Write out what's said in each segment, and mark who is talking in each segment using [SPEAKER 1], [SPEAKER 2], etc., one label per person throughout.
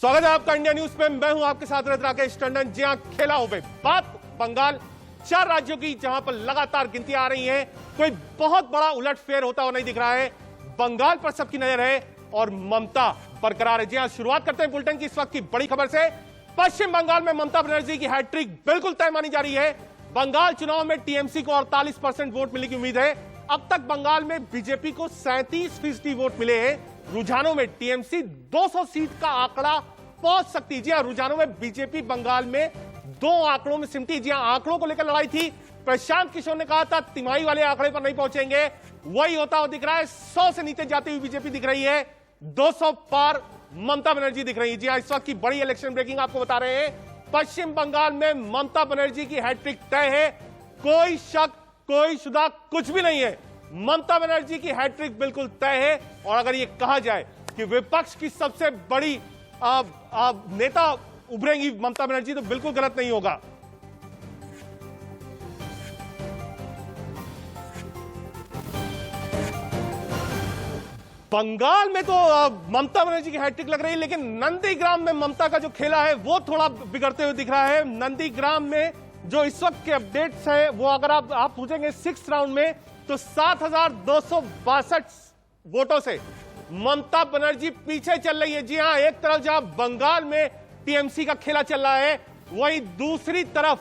[SPEAKER 1] स्वागत है आपका इंडिया न्यूज पे। मैं हूं आपके साथ राकेश टंडन। जी हां, खेला हो गए बात बंगाल, 4 राज्यों की जहां पर लगातार गिनती आ रही है। कोई बहुत बड़ा उलटफेर होता हुआ नहीं दिख रहा है। बंगाल पर सबकी नजर है और ममता बरकरार है। जी हां, शुरुआत करते हैं बुलेटिन की इस वक्त की बड़ी खबर से। पश्चिम बंगाल में ममता बनर्जी की हैट्रिक बिल्कुल तय मानी जा रही है। बंगाल चुनाव में टीएमसी को 48% वोट मिलने की उम्मीद है। अब तक बंगाल में बीजेपी को 37% वोट मिले हैं। रुझानों में टीएमसी 200 सीट का आंकड़ा पहुंच सकती है। जी हां, रुझानों में बीजेपी बंगाल में 2 आंकड़ों में सिमटी। जी हां, आंकड़ों को लेकर लड़ाई थी। प्रशांत किशोर ने कहा था तिमाही वाले आंकड़े पर नहीं पहुंचेंगे, वही होता हुआ दिख रहा है। 100 से नीचे जाती हुई बीजेपी दिख रही है, 200 पार ममता बनर्जी दिख रही है। जी हां, इस वक्त की बड़ी इलेक्शन ब्रेकिंग आपको बता रहे हैं। पश्चिम बंगाल में ममता बनर्जी की हैट्रिक तय है, कोई शक कोई शुदा कुछ भी नहीं है। ममता बनर्जी की हैट्रिक बिल्कुल तय है। और अगर यह कहा जाए कि विपक्ष की सबसे बड़ी नेता उभरेंगी ममता बनर्जी, तो बिल्कुल गलत नहीं होगा। बंगाल में तो ममता बनर्जी की हैट्रिक लग रही है, लेकिन नंदीग्राम में ममता का जो खेला है वो थोड़ा बिगड़ते हुए दिख रहा है। नंदीग्राम में जो इस वक्त के अपडेट्स है वो अगर आप पूछेंगे 6th राउंड में, तो 7,262 वोटों से ममता बनर्जी पीछे चल रही है। जी हां, एक तरफ जहां बंगाल में टीएमसी का खेला चल रहा है, वहीं दूसरी तरफ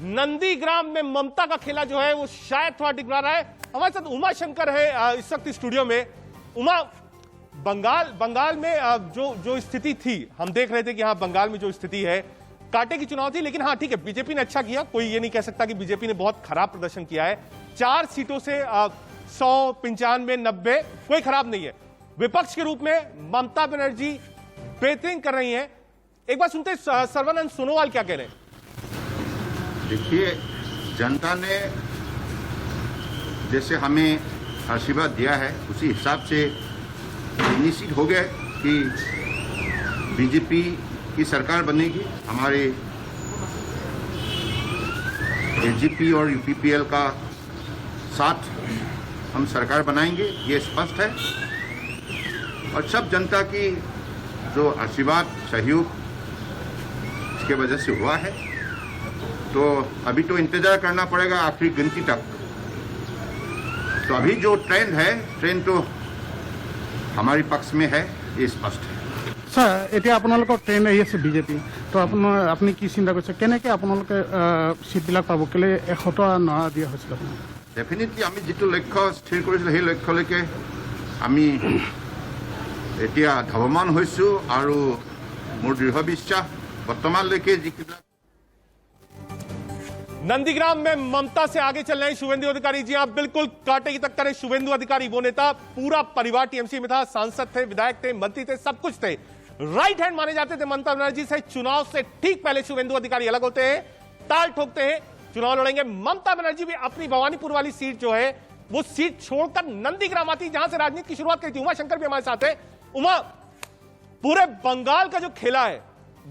[SPEAKER 1] नंदीग्राम में ममता का खेला जो है वो शायद थोड़ा डिगरा रहा है। हमारे साथ उमा शंकर है इस वक्त स्टूडियो में। उमा, बंगाल में जो स्थिति थी, हम देख रहे थे कि हाँ बंगाल में जो स्थिति है कांटे की चुनाव थी, लेकिन हाँ ठीक है, बीजेपी ने अच्छा किया। कोई ये नहीं कह सकता कि बीजेपी ने बहुत खराब प्रदर्शन किया है। 4 सीटों से 100, 95, 90 कोई खराब नहीं है। विपक्ष के रूप में ममता बनर्जी बेहतरीन कर रही हैं। एक बार सुनते सर्वानंद सोनोवाल क्या कह रहे हैं।
[SPEAKER 2] देखिए, जनता ने जैसे हमें आशीर्वाद दिया है उसी हिसाब से निश्चित हो गया कि बीजेपी की सरकार बनेगी। हमारे एजीपी और यूपीपीएल का साथ हम सरकार बनाएंगे, ये स्पष्ट है। और सब जनता की जो आशीर्वाद सहयोग इसके वजह से हुआ है, तो अभी तो इंतजार करना पड़ेगा आखिरी गिनती तक। तो अभी जो ट्रेंड है, ट्रेंड तो हमारे पक्ष में है, ये स्पष्ट है।
[SPEAKER 3] सर, এতিয়া আপোনালোকৰ ট্ৰেইন আহি আছে বিজেপি, তো আপুনি কি চিন্তা কৰিছে, কেনেকৈ আপোনালোকে চিটবিলাক পাব, কেলে 100টা নৰা দিয়া হৈছিল আপোনাক?
[SPEAKER 2] ডেফিনেটলি আমি যিটো লক্ষ্য স্থিৰ কৰিছিলোঁ সেই লক্ষ্যলৈকে আমি এতিয়া ধাৱমান হৈছোঁ। আৰু মোৰ দৃঢ় বিশ্বাস বৰ্তমানলৈকে যিবিলাক
[SPEAKER 1] नंदीग्राम में ममता से आगे चल रहे हैं शुभेंदु अधिकारी। जी आप बिल्कुल कांटे की टक्कर है। शुभेंदु अधिकारी वो नेता, पूरा परिवार टीएमसी में था, सांसद थे, विधायक थे, मंत्री थे, सब कुछ थे, राइट हैंड माने जाते थे ममता बनर्जी से। चुनाव से ठीक पहले शुभेंदु अधिकारी अलग होते हैं, ताल ठोकते हैं, चुनाव लड़ेंगे। ममता बनर्जी भी अपनी भवानीपुर वाली सीट जो है वो सीट छोड़कर नंदीग्राम आती, जहां से राजनीति की शुरुआत करी थी। उमा शंकर भी हमारे साथ है। उमा, पूरे बंगाल का जो खेला है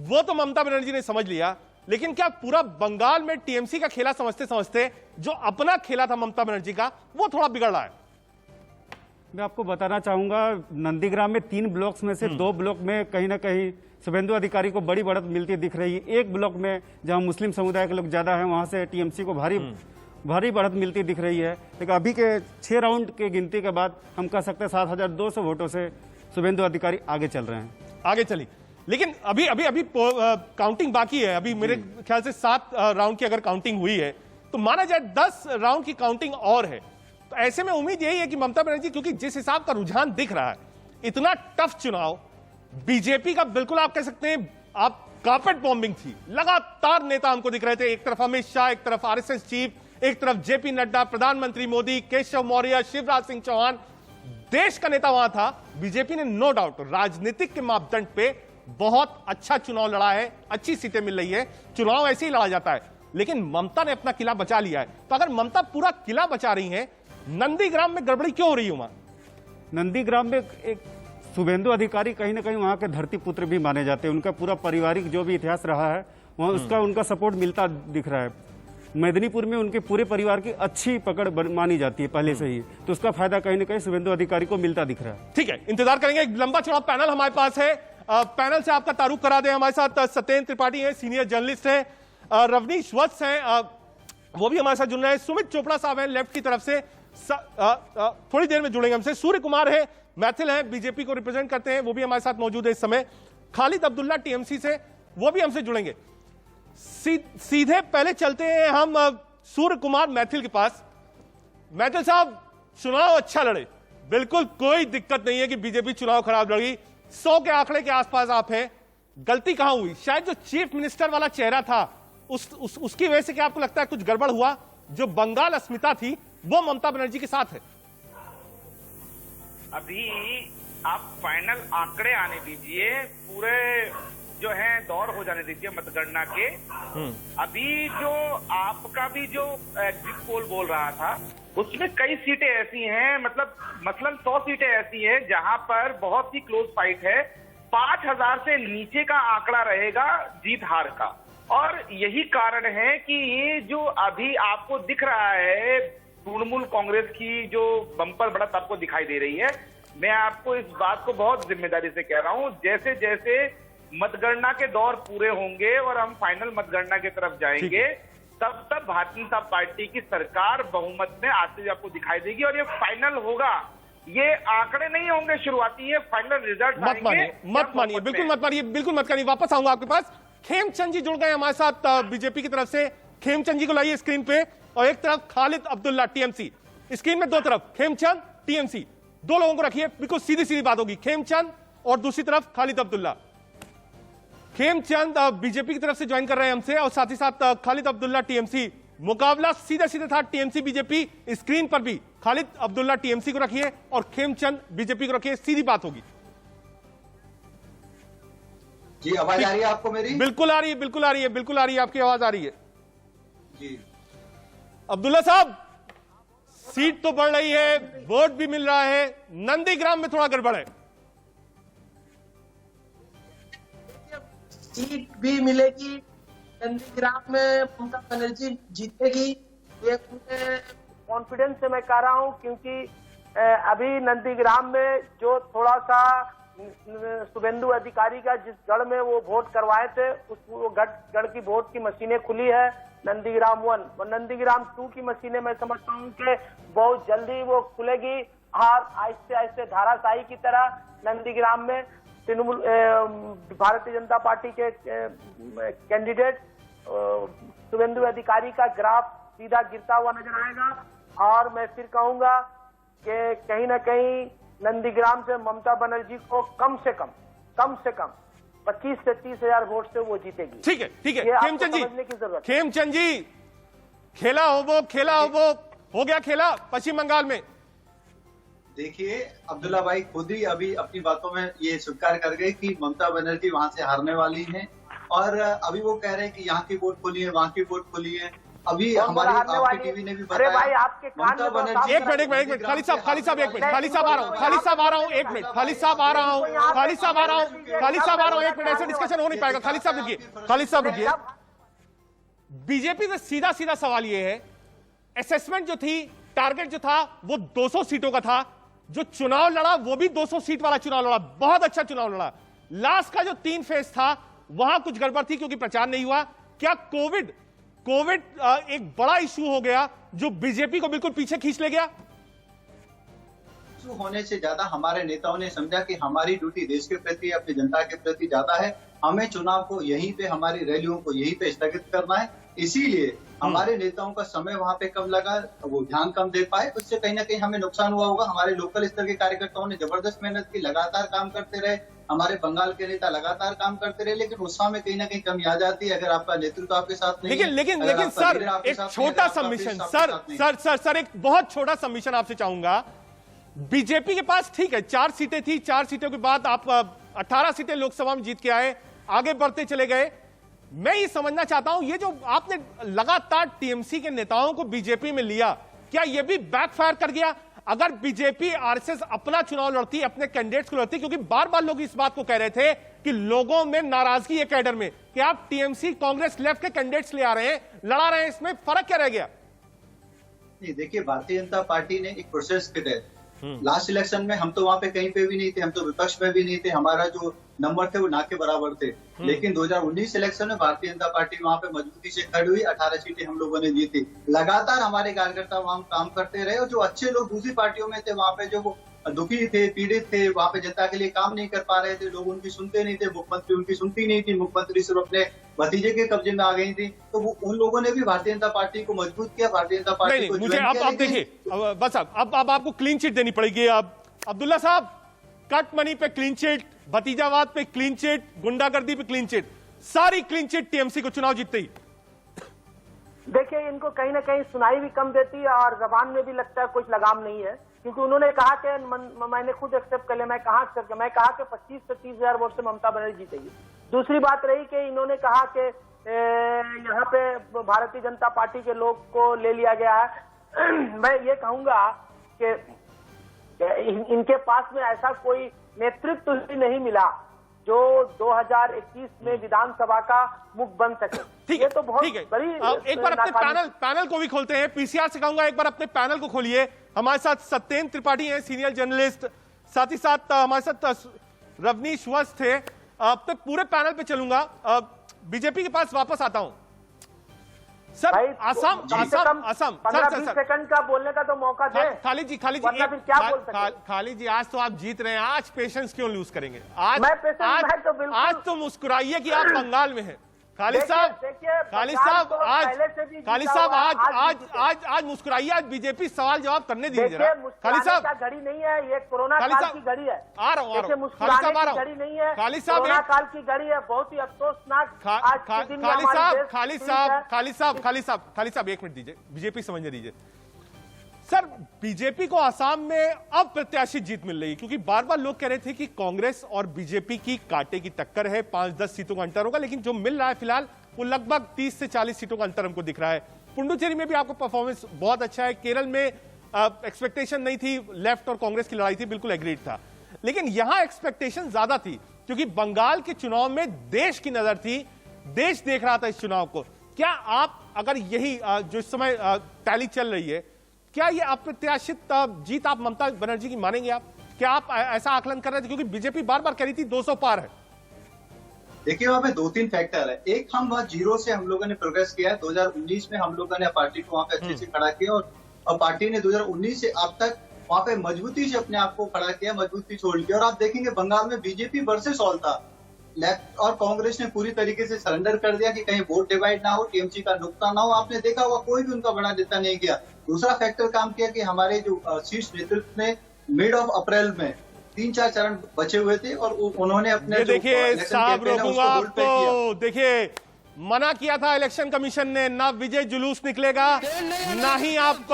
[SPEAKER 1] वो तो ममता बनर्जी ने समझ लिया, लेकिन क्या पूरा बंगाल में टीएमसी का खेला समझते समझते जो अपना खेला था ममता बनर्जी का वो थोड़ा बिगड़ रहा है?
[SPEAKER 4] मैं आपको बताना चाहूंगा, नंदीग्राम में 3 ब्लॉक्स में से 2 ब्लॉक में कहीं ना कहीं शुभेंदु अधिकारी को बड़ी बढ़त मिलती दिख रही है। एक ब्लॉक में जहां मुस्लिम समुदाय के लोग ज्यादा हैं, वहां से टीएमसी को भारी बढ़त मिलती दिख रही है। लेकिन अभी के 6 राउंड के गिनती के बाद हम कह सकते हैं 7,200 वोटों से शुभेंदु अधिकारी आगे चल रहे हैं।
[SPEAKER 1] आगे चली, लेकिन अभी काउंटिंग बाकी है। अभी मेरे ख्याल से 7 राउंड की अगर काउंटिंग हुई है, तो माना जाए 10 राउंड की काउंटिंग और है। तो ऐसे में उम्मीद यही है कि ममता बनर्जी, क्योंकि जिस हिसाब का रुझान दिख रहा है, इतना टफ चुनाव बीजेपी का, बिल्कुल आप कह सकते हैं आप कार्पेट बॉम्बिंग थी। लगातार नेता हमको दिख रहे थे, एक तरफ अमित शाह, एक तरफ आरएसएस चीफ, एक तरफ जेपी नड्डा, प्रधानमंत्री मोदी, केशव मौर्य, शिवराज सिंह चौहान, देश का नेता वहां था। बीजेपी ने नो डाउट राजनीतिक के मापदंड पे बहुत अच्छा चुनाव लड़ा है, अच्छी सीटें मिल रही है। चुनाव ऐसे ही लड़ा जाता है, लेकिन ममता ने अपना किला बचा लिया है। तो अगर ममता पूरा किला बचा रही है, नंदीग्राम में गड़बड़ी क्यों हो रही है?
[SPEAKER 4] नंदीग्राम में एक शुभेंदु अधिकारी कहीं ना कहीं वहां के धरती पुत्र भी माने जाते हैं। उनका पूरा पारिवारिक जो भी इतिहास रहा है वहां उनका सपोर्ट मिलता दिख रहा है। मेदिनीपुर में उनके पूरे परिवार की अच्छी पकड़ मानी जाती है पहले से ही, तो उसका फायदा कहीं ना कहीं शुभेंदु अधिकारी को मिलता दिख रहा है।
[SPEAKER 1] ठीक है, इंतजार करेंगे। एक लंबा चौड़ा पैनल हमारे पास है। पैनल से आपका तारुफ करा दें। हमारे साथ सत्येंद्र त्रिपाठी हैं, सीनियर जर्नलिस्ट हैं, रवनीश वत्स हैं, वो भी हमारे साथ जुड़ रहे हैं, सुमित चोपड़ा साहब हैं लेफ्ट की तरफ से, थोड़ी देर में जुड़ेंगे हमसे, सूर्य कुमार है, मैथिल हैं, बीजेपी को रिप्रेजेंट करते हैं, वो भी हमारे साथ मौजूद है इस समय, खालिद अब्दुल्ला टीएमसी से, वो भी हमसे जुड़ेंगे। सीधे पहले चलते हैं हम सूर्य कुमार मैथिल के पास। मैथिल साहब, चुनाव अच्छा लड़े, बिल्कुल कोई दिक्कत नहीं है कि बीजेपी चुनाव खराब लड़ी, 100 के आंकड़े के आसपास आप हैं, गलती कहां हुई? शायद जो चीफ मिनिस्टर वाला चेहरा था उसकी वजह से क्या आपको लगता है कुछ गड़बड़ हुआ? जो बंगाल अस्मिता थी वो ममता बनर्जी के साथ है।
[SPEAKER 5] अभी आप फाइनल आंकड़े आने दीजिए, पूरे जो है दौर हो जाने दीजिए मतगणना के। अभी जो आपका भी जो एग्जिट पोल बोल रहा था उसमें कई सीटें ऐसी हैं, मतलब मसलन 100 सीटें ऐसी हैं जहां पर बहुत ही क्लोज फाइट है, 5000 से नीचे का आंकड़ा रहेगा जीत हार का। और यही कारण है कि ये जो अभी आपको दिख रहा है तृणमूल कांग्रेस की जो बम्पर बढ़त आपको दिखाई दे रही है, मैं आपको इस बात को बहुत जिम्मेदारी से कह रहा हूं, जैसे जैसे मतगणना के दौर पूरे होंगे और हम फाइनल मतगणना की तरफ जाएंगे, तब तब भारतीय जनता पार्टी की सरकार बहुमत में आते हुए आपको दिखाई देगी और ये फाइनल होगा। ये आंकड़े नहीं होंगे शुरुआती, ये फाइनल रिजल्ट
[SPEAKER 1] मत मानिए, बिल्कुल मत मानिए, बिल्कुल मत करिए। वापस आऊंगा आपके पास। खेमचंद जी जुड़ गए हमारे साथ बीजेपी की तरफ से, खेमचंद जी को लाइए स्क्रीन पे, और एक तरफ खालिद अब्दुल्ला टीएमसी, स्क्रीन में दो तरफ खेमचंद टीएमसी, दो लोगों को रखिए, बिल्कुल सीधी सीधी बात होगी, खेमचंद और दूसरी तरफ खालिद अब्दुल्ला। खेमचंद बीजेपी की तरफ से ज्वाइन कर रहे हैं हमसे, और साथ ही साथ खालिद अब्दुल्ला टीएमसी। मुकाबला सीधे सीधे था टीएमसी बीजेपी, स्क्रीन पर भी खालिद अब्दुल्ला टीएमसी को रखिए और खेमचंद बीजेपी को रखिए, सीधी बात होगी।
[SPEAKER 6] जी आवाज आ रही है आपको मेरी?
[SPEAKER 1] बिल्कुल आ रही है, बिल्कुल आ रही है, बिल्कुल आ रही है, आपकी आवाज आ रही है।
[SPEAKER 6] जी
[SPEAKER 1] अब्दुल्ला साहब, सीट तो बढ़ रही है, वोट भी मिल रहा है, नंदीग्राम में थोड़ा गड़बड़ है।
[SPEAKER 7] सीट भी मिलेगी, नंदीग्राम में ममता बनर्जी जीतेगी, ये पूरे कॉन्फिडेंस से मैं कह रहा हूं, क्योंकि अभी नंदीग्राम में जो थोड़ा सा शुभेंदु अधिकारी का जिस गढ़ में वो वोट करवाए थे, उस गढ़ की वोट की मशीनें खुली है, नंदीग्राम 1 और नंदीग्राम 2 की मशीनें मैं समझता हूँ कि बहुत जल्दी वो खुलेगी और आहिस्ते आहिस्ते धाराशाही की तरह नंदीग्राम में तृणमूल भारतीय जनता पार्टी के कैंडिडेट शुभेंदु अधिकारी का ग्राफ सीधा गिरता हुआ नजर आएगा। और मैं फिर कहूंगा कि कहीं ना कहीं नंदीग्राम से ममता बनर्जी को कम से कम 25 से 30 हजार वोट से वो जीतेगी।
[SPEAKER 1] ठीक है, ठीक है।
[SPEAKER 7] ये आपको
[SPEAKER 1] खेमचंद जी,
[SPEAKER 7] समझने की जरूरत है।
[SPEAKER 1] खेमचंद जी, खेला हो गया खेला पश्चिम बंगाल में।
[SPEAKER 6] देखिए अब्दुल्ला भाई खुद ही अभी अपनी बातों में ये स्वीकार कर गए कि ममता बनर्जी वहां से हारने वाली हैं, और अभी वो कह रहे हैं कि यहाँ की वोट खुली है, वहाँ की वोट खुली है। अभी हमारी आपकी टीवी ने भी बताया।
[SPEAKER 7] अरे भाई आपके कान में
[SPEAKER 6] बनर्जी
[SPEAKER 1] एक मिनट खालिद साहब एक मिनट, खालिद साहब आ रहा हूँ, खालिद साहब आ रहा हूँ, एक मिनट, खालिद साहब आ रहा हूँ, एक मिनट, ऐसे डिस्कशन हो नहीं पाएगा। खालिद साहब रुकिए। बीजेपी का सीधा सीधा सवाल ये है, असेसमेंट जो थी, टारगेट जो था वो 200 सीटों का था, जो चुनाव लड़ा वो भी 200 सीट वाला चुनाव लड़ा, बहुत अच्छा चुनाव लड़ा। लास्ट का जो 3 फेज था वहां कुछ गड़बड़ थी क्योंकि प्रचार नहीं हुआ। क्या कोविड एक बड़ा इशू हो गया जो बीजेपी को बिल्कुल पीछे खींच ले गया?
[SPEAKER 6] होने से ज्यादा हमारे नेताओं ने समझा कि हमारी ड्यूटी देश के प्रति, अपनी जनता के प्रति ज्यादा है, हमें चुनाव को यहीं पे, हमारी रैलियों को यहीं पे स्थगित करना है। इसीलिए हमारे नेताओं का समय वहां पे कम लगा, वो ध्यान कम दे पाए, उससे कहीं ना कहीं हमें नुकसान हुआ होगा। हमारे लोकल स्तर के कार्यकर्ताओं ने जबरदस्त मेहनत की, लगातार काम करते रहे, हमारे बंगाल के नेता लगातार काम करते रहे, लेकिन उत्साह में कहीं ना कहीं कमी आ जाती है अगर आपका नेतृत्व आपके साथ नहीं है।
[SPEAKER 1] लेकिन सर, एक छोटा सबमिशन, सर एक बहुत छोटा सबमिशन आपसे चाहूंगा। बीजेपी के पास ठीक है 4 सीटें थी, 4 सीटों के बाद आप 18 सीटें लोकसभा में जीत के आए, आगे बढ़ते चले गए। मैं ये समझना चाहता हूं, ये जो आपने लगातार टीएमसी के नेताओं को बीजेपी में लिया, क्या ये भी बैकफायर कर गया? अगर बीजेपी आरएसएस अपना चुनाव लड़ती, अपने कैंडिडेट्स को लड़ती, क्योंकि बार बार लोग इस बात को कह रहे थे कि लोगों में नाराजगी है कैडर में कि आप टीएमसी कांग्रेस लेफ्ट के कैंडिडेट्स ले आ रहे हैं, लड़ा रहे हैं, इसमें फर्क क्या रह गया?
[SPEAKER 6] देखिए भारतीय जनता पार्टी ने एक प्रोसेस के तहत लास्ट इलेक्शन में हम तो वहाँ पे कहीं पे भी नहीं थे, हम तो विपक्ष में भी नहीं थे, हमारा जो नंबर थे वो ना के बराबर थे। लेकिन 2019 इलेक्शन में भारतीय जनता पार्टी वहाँ पे मजबूती से खड़ी हुई, 18 सीटें हम लोगों ने जीती। लगातार हमारे कार्यकर्ता वहाँ काम करते रहे और जो अच्छे लोग दूसरी पार्टियों में थे वहाँ पे जो वो दुखी थे, पीड़ित थे, वहाँ पे जनता के लिए काम नहीं कर पा रहे थे, लोग उनकी सुनते नहीं थे, मुख्यमंत्री उनकी सुनती नहीं थी, मुख्यमंत्री सिर्फ अपने भतीजे के कब्जे में आ गई थी। तो वो उन लोगों ने भी भारतीय जनता पार्टी को मजबूत किया, भारतीय जनता पार्टी
[SPEAKER 1] नहीं,
[SPEAKER 6] को
[SPEAKER 1] मुझे अब देखिए बस अब आपको क्लीन चिट देनी पड़ेगी। अब अब्दुल्ला साहब, कट मनी पे क्लीन चिट, भतीजावाद पे क्लीन चिट, गुंडागर्दी पे क्लीन चिट, सारी क्लीन चिट टीएमसी को चुनाव जीतते ही।
[SPEAKER 7] देखिए, इनको कहीं ना कहीं सुनाई भी कम देती है और जबान में भी लगता है कुछ लगाम नहीं है, क्योंकि उन्होंने कहा कि मैंने खुद एक्सेप्ट कर लिया, मैं कहा कि 25 से 30 हजार वोट से ममता बनर्जी जीतेगी। दूसरी बात रही कि इन्होंने कहा कि यहाँ पे भारतीय जनता पार्टी के लोग को ले लिया गया है। मैं ये कहूंगा कि इनके पास में ऐसा कोई नेतृत्व ही नहीं मिला जो 2021 में विधानसभा का मुख बन सके।
[SPEAKER 1] ठीक
[SPEAKER 7] ये
[SPEAKER 1] है,
[SPEAKER 7] तो बहुत
[SPEAKER 1] ठीक है।
[SPEAKER 7] बड़ी
[SPEAKER 1] एक बार अपने पैनल को भी खोलते हैं। पीसीआर से कहूंगा एक बार अपने पैनल को खोलिए। हमारे साथ सत्येंद्र त्रिपाठी हैं, सीनियर जर्नलिस्ट, साथ ही साथ हमारे साथ रवनीश वस्त थे। अब तक पूरे पैनल पे चलूंगा, बीजेपी के पास वापस आता हूं। सर, असम
[SPEAKER 7] 15-20 सेकंड का बोलने का तो मौका दे।
[SPEAKER 1] खालिद जी
[SPEAKER 7] फिर क्या बोल सकते?
[SPEAKER 1] खालिद जी, आज तो आप जीत रहे हैं, आज पेशेंस क्यों लूज करेंगे? आज
[SPEAKER 7] मैं
[SPEAKER 1] आज तो मुस्कुराइए कि आप बंगाल में हैं। खालिद साहब आज मुस्कुराइए। आज बीजेपी सवाल जवाब करने दीजिए। खालिद साहब,
[SPEAKER 7] घड़ी नहीं है, ये कोरोना काल की घड़ी है।
[SPEAKER 1] आ रहा हूँ
[SPEAKER 7] मुस्कुराने की घड़ी नहीं है,
[SPEAKER 1] खालिद साहब,
[SPEAKER 7] कोरोना काल की घड़ी है। बहुत ही अफसोसनाक
[SPEAKER 1] खालिद साहब 1 मिनट दीजिए, बीजेपी समझने दीजिए। सर, बीजेपी को आसाम में अप्रत्याशित जीत मिल रही है, क्योंकि बार बार लोग कह रहे थे कि कांग्रेस और बीजेपी की कांटे की टक्कर है, 5-10 सीटों का अंतर होगा, लेकिन जो मिल रहा है फिलहाल वो लगभग 30 से 40 सीटों का अंतर हमको दिख रहा है। पुडुचेरी में भी आपको परफॉर्मेंस बहुत अच्छा है। केरल में एक्सपेक्टेशन नहीं थी, लेफ्ट और कांग्रेस की लड़ाई थी, बिल्कुल एग्रीड था। लेकिन यहां एक्सपेक्टेशन ज्यादा थी, क्योंकि बंगाल के चुनाव में देश की नजर थी, देश देख रहा था इस चुनाव को। क्या आप, अगर यही जो इस समय टैली चल रही है, क्या ये अप्रत्याशित जीत आप ममता बनर्जी की मानेंगे? आप क्या आप ऐसा आकलन कर रहे थे? क्योंकि बीजेपी बार बार कह रही थी 200 पार है।
[SPEAKER 6] देखिए, वहाँ पे 2-3 फैक्टर है। एक, हम वहाँ जीरो से हम लोगों ने प्रोग्रेस किया है। 2019 में हम लोगों ने पार्टी को वहाँ पे अच्छे से खड़ा किया और पार्टी ने 2019 से अब तक वहाँ पे मजबूती से अपने आप को खड़ा किया, मजबूती छोड़ किया। और आप देखेंगे बंगाल में बीजेपी वर्सेस ऑल था, लेफ्ट और कांग्रेस ने पूरी तरीके से सरेंडर कर दिया कि कहीं वोट डिवाइड ना हो, टीएमसी का नुकसान ना हो। आपने देखा होगा कोई भी उनका बड़ा नेता नहीं किया। दूसरा फैक्टर काम किया कि हमारे जो शीर्ष नेतृत्व ने मिड ऑफ अप्रैल में 3-4 चरण बचे हुए थे और उन्होंने अपने
[SPEAKER 1] देखिए साहब, रोकूंगा आपको। देखिए, मना किया था इलेक्शन कमीशन ने, ना विजय जुलूस निकलेगा ना ही आप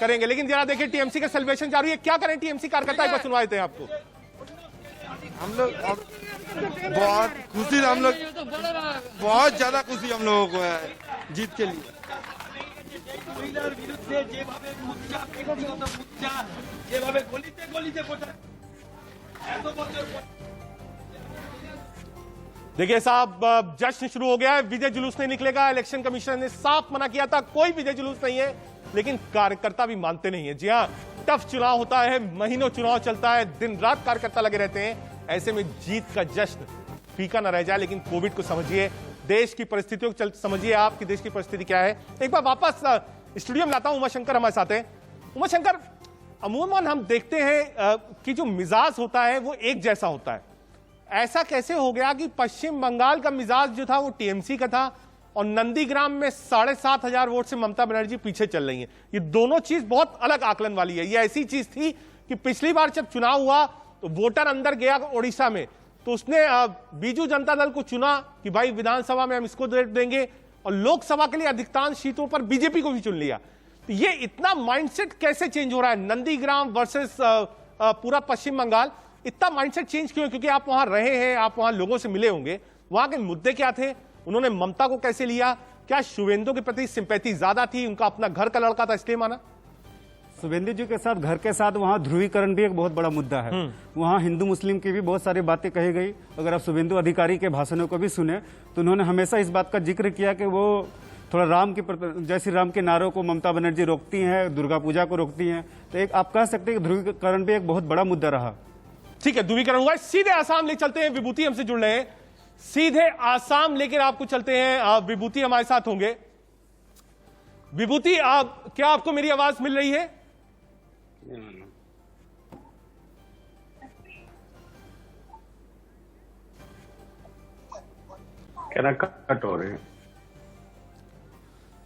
[SPEAKER 1] करेंगे। लेकिन जरा देखिए, टीएमसी का सेलिब्रेशन जारी है। क्या करें, टीएमसी कार्यकर्ता एक बार सुनवा देते हैं आपको।
[SPEAKER 8] हम लोग बहुत खुशी, हम लोग बहुत ज्यादा खुशी हम लोगों को है जीत के लिए।
[SPEAKER 1] देखिए साहब, जश्न शुरू हो गया है, विजय जुलूस नहीं निकलेगा। इलेक्शन कमीशन ने साफ मना किया था, कोई विजय जुलूस नहीं है, लेकिन कार्यकर्ता भी मानते नहीं है। जी हाँ, टफ चुनाव होता है, महीनों चुनाव चलता है, दिन रात कार्यकर्ता लगे रहते हैं। ऐसे में जीत का जश्न फीका न रह जाए। लेकिन कोविड को समझिए, देश की परिस्थितियों को समझिए, आपकी देश की परिस्थिति क्या है। एक बार वापस स्टूडियो में लाता हूं, उमाशंकर हमारे साथ हैं। उमाशंकर, अमूमन हम देखते हैं कि जो मिजाज होता है वो एक जैसा होता है। ऐसा कैसे हो गया कि पश्चिम बंगाल का मिजाज जो था वो टीएमसी का था और नंदीग्राम में 7,500 वोट से ममता बनर्जी पीछे चल रही है? ये दोनों चीज बहुत अलग आकलन वाली है। ये ऐसी चीज थी कि पिछली बार जब चुनाव हुआ तो वोटर अंदर गया ओडिशा में, तो उसने बीजू जनता दल को चुना कि भाई विधानसभा में हम इसको देंगे, और लोकसभा के लिए अधिकांश सीटों पर बीजेपी को भी चुन लिया। तो ये इतना माइंडसेट कैसे चेंज हो रहा है? नंदीग्राम वर्सेस पूरा पश्चिम बंगाल, इतना माइंडसेट चेंज क्यों? क्योंकि आप वहां रहे हैं, आप वहां लोगों से मिले होंगे। वहां के मुद्दे क्या थे? उन्होंने ममता को कैसे लिया? क्या शुवेंदु के प्रति सिंपैथी ज्यादा थी? उनका अपना घर का लड़का था इसलिए माना?
[SPEAKER 4] शुवेंदु जी के साथ, घर के साथ वहाँ ध्रुवीकरण भी एक बहुत बड़ा मुद्दा है। वहाँ हिंदू मुस्लिम की भी बहुत सारी बातें कही गई। अगर आप शुवेंदु अधिकारी के भाषणों को भी सुने तो उन्होंने हमेशा इस बात का जिक्र किया कि वो थोड़ा जय श्री राम के नारों को ममता बनर्जी रोकती हैं, दुर्गा पूजा को रोकती हैं। तो एक आप कह सकते हैं कि ध्रुवीकरण भी एक बहुत बड़ा मुद्दा रहा।
[SPEAKER 1] ठीक है, ध्रुवीकरण हुआ है। सीधे आसाम ले चलते हैं, विभूति हमसे जुड़ रहे हैं, सीधे आसाम लेकर आपको चलते हैं। विभूति हमारे साथ होंगे। विभूति, क्या आपको मेरी आवाज मिल रही है?
[SPEAKER 9] कट हो रहे हैं।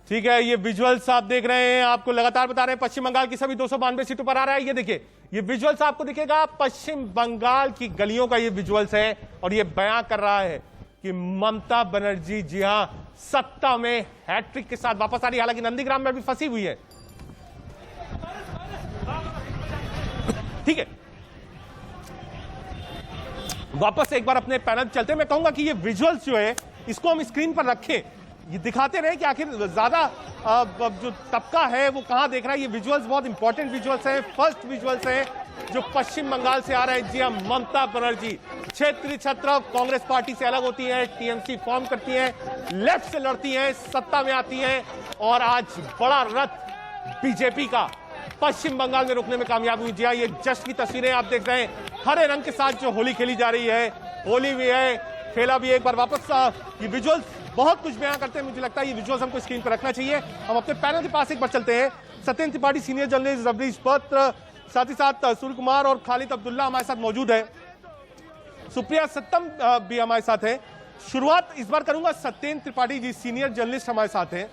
[SPEAKER 1] ठीक है, ये विजुअल्स आप देख रहे हैं, आपको लगातार बता रहे हैं पश्चिम बंगाल की सभी 292 सीटों पर आ रहा है। ये देखिए, ये विजुअल्स आपको दिखेगा, पश्चिम बंगाल की गलियों का ये विजुअल्स है और ये बयां कर रहा है कि ममता बनर्जी जी हां सत्ता में हैट्रिक के साथ वापस आ रही है। हालांकि नंदीग्राम में भी फंसी हुई है। ठीक है, वापस एक बार अपने पैनल चलते हैं। मैं कहूंगा कि ये विजुअल्स जो है इसको हम स्क्रीन पर रखें, ये दिखाते रहे कि आखिर ज्यादा जो तबका है वो कहां देख रहा है। ये विजुअल्स बहुत इंपॉर्टेंट विजुअल्स हैं, फर्स्ट विजुअल्स हैं जो पश्चिम बंगाल से आ रहे हैं। जी हां, ममता बनर्जी क्षेत्रीय छत्र कांग्रेस पार्टी से अलग होती है, टीएमसी फॉर्म करती है, लेफ्ट से लड़ती है, सत्ता में आती है और आज बड़ा रथ बीजेपी का पश्चिम बंगाल में रोकने में कामयाब हुई। जी हां, ये जश्न की तस्वीरें आप देख रहे हैं, हरे रंग के साथ जो होली खेली जा रही है, होली भी है, खेला भी। एक बार वापस ये विजुअल्स बहुत कुछ बयां करते हैं। मुझे लगता है ये विजुअल्स हमको स्क्रीन पर रखना चाहिए। हम अपने पैनल के पास एक बार चलते हैं। सत्येंद्र त्रिपाठी सीनियर जर्नलिस्ट, रवनीश पत्र, साथ ही साथ सूर्य कुमार और खालिद अब्दुल्ला हमारे साथ मौजूद है। सुप्रिया सत्तम भी हमारे साथ है। शुरुआत इस बार करूंगा सत्येंद्र त्रिपाठी जी, सीनियर जर्नलिस्ट हमारे साथ हैं।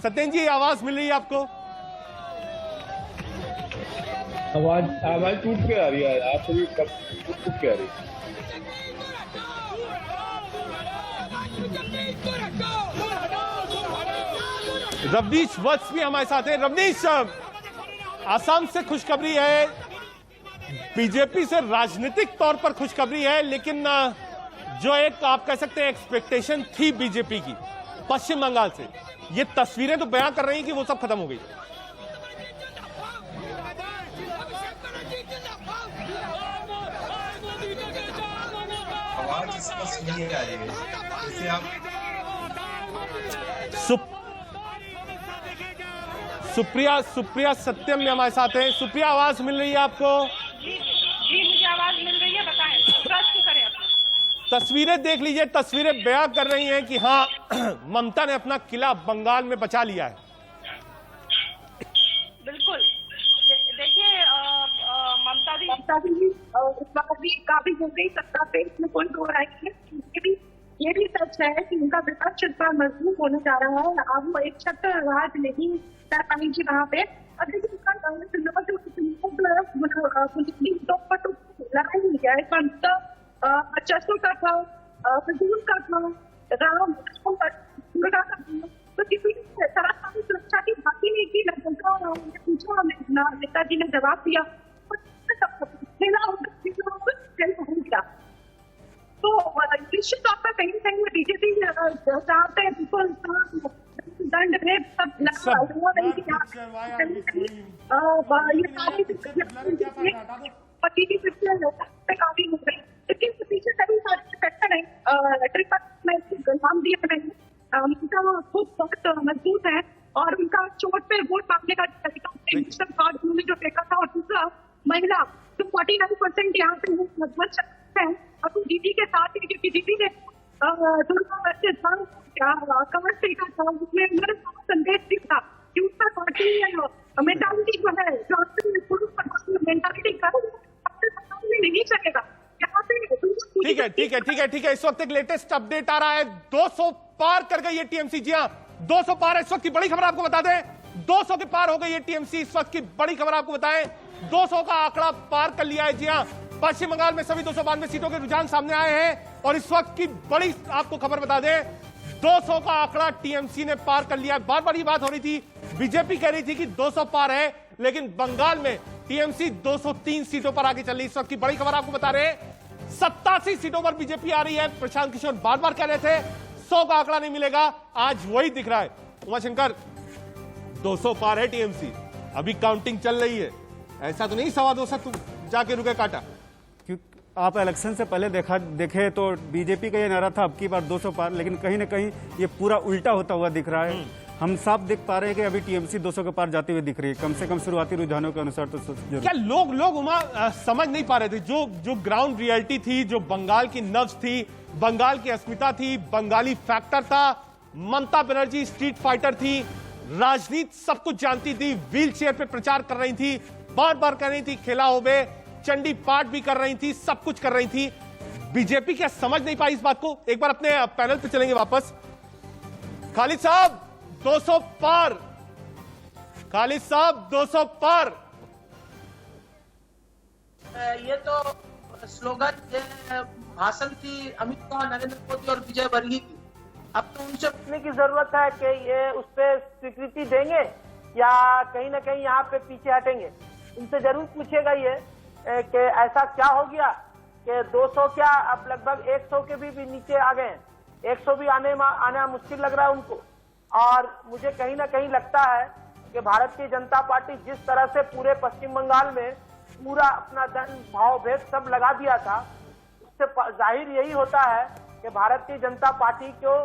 [SPEAKER 1] सत्येंद्र जी, आवाज मिल रही है आपको?
[SPEAKER 9] आवाज टूट के आ रही है, आप सभी टूट के आ रही है।
[SPEAKER 1] रवनीश वत्स भी हमारे साथ है। रवनीश, आसाम से खुशखबरी है, बीजेपी से राजनीतिक तौर पर खुशखबरी है, लेकिन जो एक आप कह सकते हैं एक्सपेक्टेशन थी बीजेपी की पश्चिम बंगाल से, ये तस्वीरें तो बयां कर रही हैं कि वो सब खत्म हो गई।
[SPEAKER 10] आवाज स्पष्ट नहीं आ रही है, इसे आप
[SPEAKER 1] सुप्रिया सत्यम भी हमारे साथ है। सुप्रिया, आवाज मिल रही है आपको?
[SPEAKER 11] जी मुझे आवाज मिल रही है, बताएं प्रश्न करें अपना।
[SPEAKER 1] तस्वीरें देख लीजिए, तस्वीरें बयां कर रही हैं कि हाँ ममता ने अपना किला बंगाल में बचा लिया है।
[SPEAKER 11] बिल्कुल, देखिए ममता दी इस बार भी काफी हो गई सत्ता पे, इसमें कोई दो राय नहीं है। ये भी सच है कि उनका विपक्ष इस बार मजबूत होने जा रहा है। अब वो एक छत्र राज नहीं कर पाएंगी वहाँ पे। अब देखिए उसका लड़ाई नहीं है, वर्चस्व का था, फजूल का था, राम दुर्गा का था, तो किसी सरासर सुरक्षा की बात ही नहीं की। पूछा नेताजी ने जवाब दिया तो निश्चित तौर पर कहीं कहीं बीजेपी चाहते हैं बिल्कुल दंड भेद सब काफी हो गई, लेकिन पीछे कई सारे फैक्टर है। नाम दिया मैंने, उनका खुद बहुत मजबूत है और उनका चोट पे वोट मांगने का तरीका उन्होंने जो फेंका था, और दूसरा महिला जो 49% यहाँ पे मजबूत है और दीदी के साथ ही, क्योंकि दीदी ने दुर्गा वर्सेस कमर फेंका था, उसमें मेरे संदेश भी था कि उसका पार्टी मेंटालिटी जो है, जो मेंटालिटी नहीं चलेगा यहाँ पे।
[SPEAKER 1] ठीक है। इस वक्त एक लेटेस्ट अपडेट आ रहा है, 200 पार कर गई है टीएमसी। जी हाँ, 200 पार है। इस वक्त की बड़ी खबर आपको बता दें, 200 के पार हो गई है टीएमसी। इस वक्त की बड़ी खबर आपको बताएं, 200 का आंकड़ा पार कर लिया है। जी हाँ, पश्चिम बंगाल में सभी 292 सीटों के रुझान सामने आए हैं और इस वक्त की बड़ी आपको खबर बता दें, 200 का आंकड़ा टीएमसी ने पार कर लिया है। बार बार ये बात हो रही थी, बीजेपी कह रही थी कि 200 पार है, लेकिन बंगाल में टीएमसी 203 सीटों पर आगे चल रही है। इस वक्त की बड़ी खबर आपको बता रहे हैं, 87 सीटों पर बीजेपी आ रही है। प्रशांत किशोर बार बार कह रहे थे 100 का आंकड़ा नहीं मिलेगा, आज वही दिख रहा है। उमाशंकर, 200 पार है टीएमसी, अभी काउंटिंग चल रही है, ऐसा तो नहीं 225 जाके रुके काटा।
[SPEAKER 4] आप इलेक्शन से पहले देखे तो बीजेपी का ये नारा था अब की बार 200 पार, लेकिन कहीं ना कहीं ये पूरा उल्टा होता हुआ दिख रहा है। हम साफ देख पा रहे हैं कि अभी टीएमसी 200 के पार जाती हुई दिख रही है, कम से कम शुरुआती रुझानों के अनुसार तो जरूर।
[SPEAKER 1] क्या लोग उमा समझ नहीं पा रहे थे जो ग्राउंड रियलिटी थी, जो बंगाल की नब्ज थी, बंगाल की अस्मिता थी, बंगाली फैक्टर था, ममता बनर्जी स्ट्रीट फाइटर थी, राजनीति सब कुछ जानती थी, व्हील चेयर पे प्रचार कर रही थी, बार बार कर रही थी खेला होबे, चंडी पाठ भी कर रही थी, सब कुछ कर रही थी। बीजेपी क्या समझ नहीं पाई इस बात को? एक बार अपने पैनल पे चलेंगे वापस। खालिद साहब 200 पार, खालिद साहब 200 पार।
[SPEAKER 7] ये तो स्लोगन भाषण थी अमित शाह, नरेंद्र मोदी और विजय वर्गीय की। अब तो उनसे पूछने की जरूरत है कि ये उस पर स्वीकृति देंगे या कहीं ना कहीं यहाँ पे पीछे हटेंगे। उनसे जरूर पूछेगा ये कि ऐसा क्या हो गया कि 200 क्या अब लगभग 100 के भी नीचे आ गए हैं। 100 भी आना मुश्किल लग रहा है उनको। और मुझे कहीं ना कहीं लगता है कि भारतीय जनता पार्टी जिस तरह से पूरे पश्चिम बंगाल में पूरा अपना धन भाव भेद सब लगा दिया था, उससे जाहिर यही होता है कि भारतीय जनता पार्टी को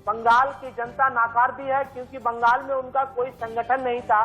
[SPEAKER 7] बंगाल की जनता नाकारती है, क्योंकि बंगाल में उनका कोई संगठन नहीं था।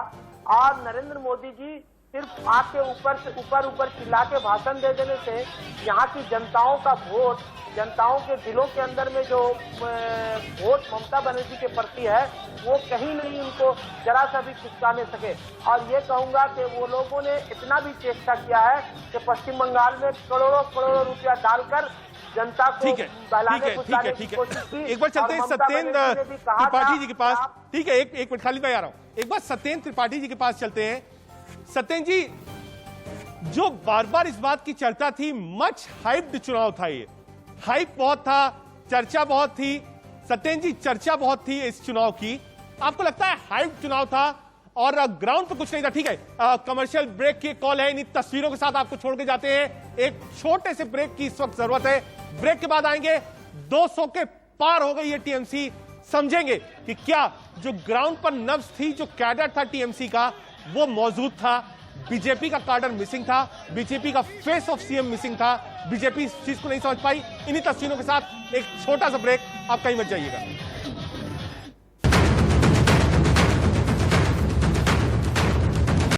[SPEAKER 7] और नरेंद्र मोदी जी सिर्फ आपके ऊपर चिल्ला के भाषण दे देने से यहाँ की जनताओं का वोट, जनताओं के दिलों के अंदर में जो वोट ममता बनर्जी के प्रति है, वो कहीं नहीं उनको जरा सा भी खिसका नहीं सके। और ये कहूंगा कि वो लोगों ने इतना भी चेष्टा किया है कि पश्चिम बंगाल में करोड़ों रुपया डालकर जनता को बहलाने फुसलाने की कोशिश की।
[SPEAKER 1] एक बार चलते हैं सत्येंद्र त्रिपाठी जी के पास। ठीक है, एक मिनट खालिद भाई आ रहा हूं। एक बार सत्येंद्र त्रिपाठी जी के पास चलते हैं। सत्येंद्र जी, जो बार बार इस बात की चर्चा थी, मच हाइप्ड चुनाव था, ये हाइप बहुत था, चर्चा बहुत थी। सत्येंद्र जी, चर्चा बहुत थी इस चुनाव की, आपको लगता है हाइप चुनाव था और ग्राउंड पर कुछ नहीं था? ठीक है, कमर्शियल ब्रेक की कॉल है, इन तस्वीरों के साथ आपको छोड़ के जाते हैं। एक छोटे से ब्रेक की इस वक्त जरूरत है, ब्रेक के बाद आएंगे। 200 के पार हो गई है टीएमसी, समझेंगे कि क्या जो ग्राउंड पर नब्ज थी, जो कैडर था टीएमसी का, वो मौजूद था। बीजेपी का कार्डर मिसिंग था, बीजेपी का फेस ऑफ सीएम मिसिंग था, बीजेपी इस चीज को नहीं समझ पाई। इन्हीं तस्वीरों के साथ एक छोटा सा ब्रेक, आप कहीं मत जाइएगा।